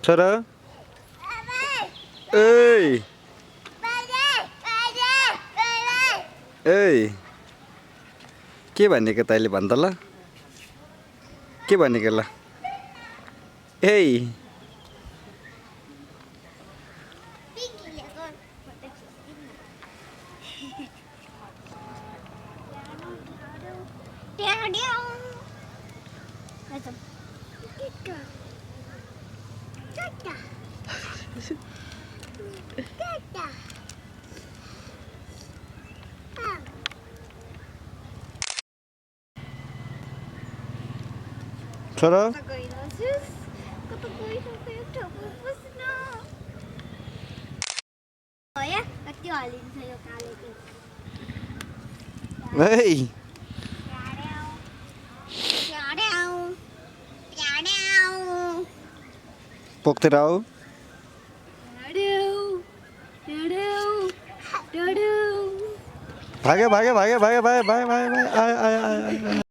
छोरा ए ए के भनेको तैँले भन् त ल के भनेको ल ए छोरा ए पोख्तिर आऊ भाग्यो भाग्यो भाग्यो भाग्यो भाग्यो भाग्यो भाग्यो भाग्यो आयो आयो आयो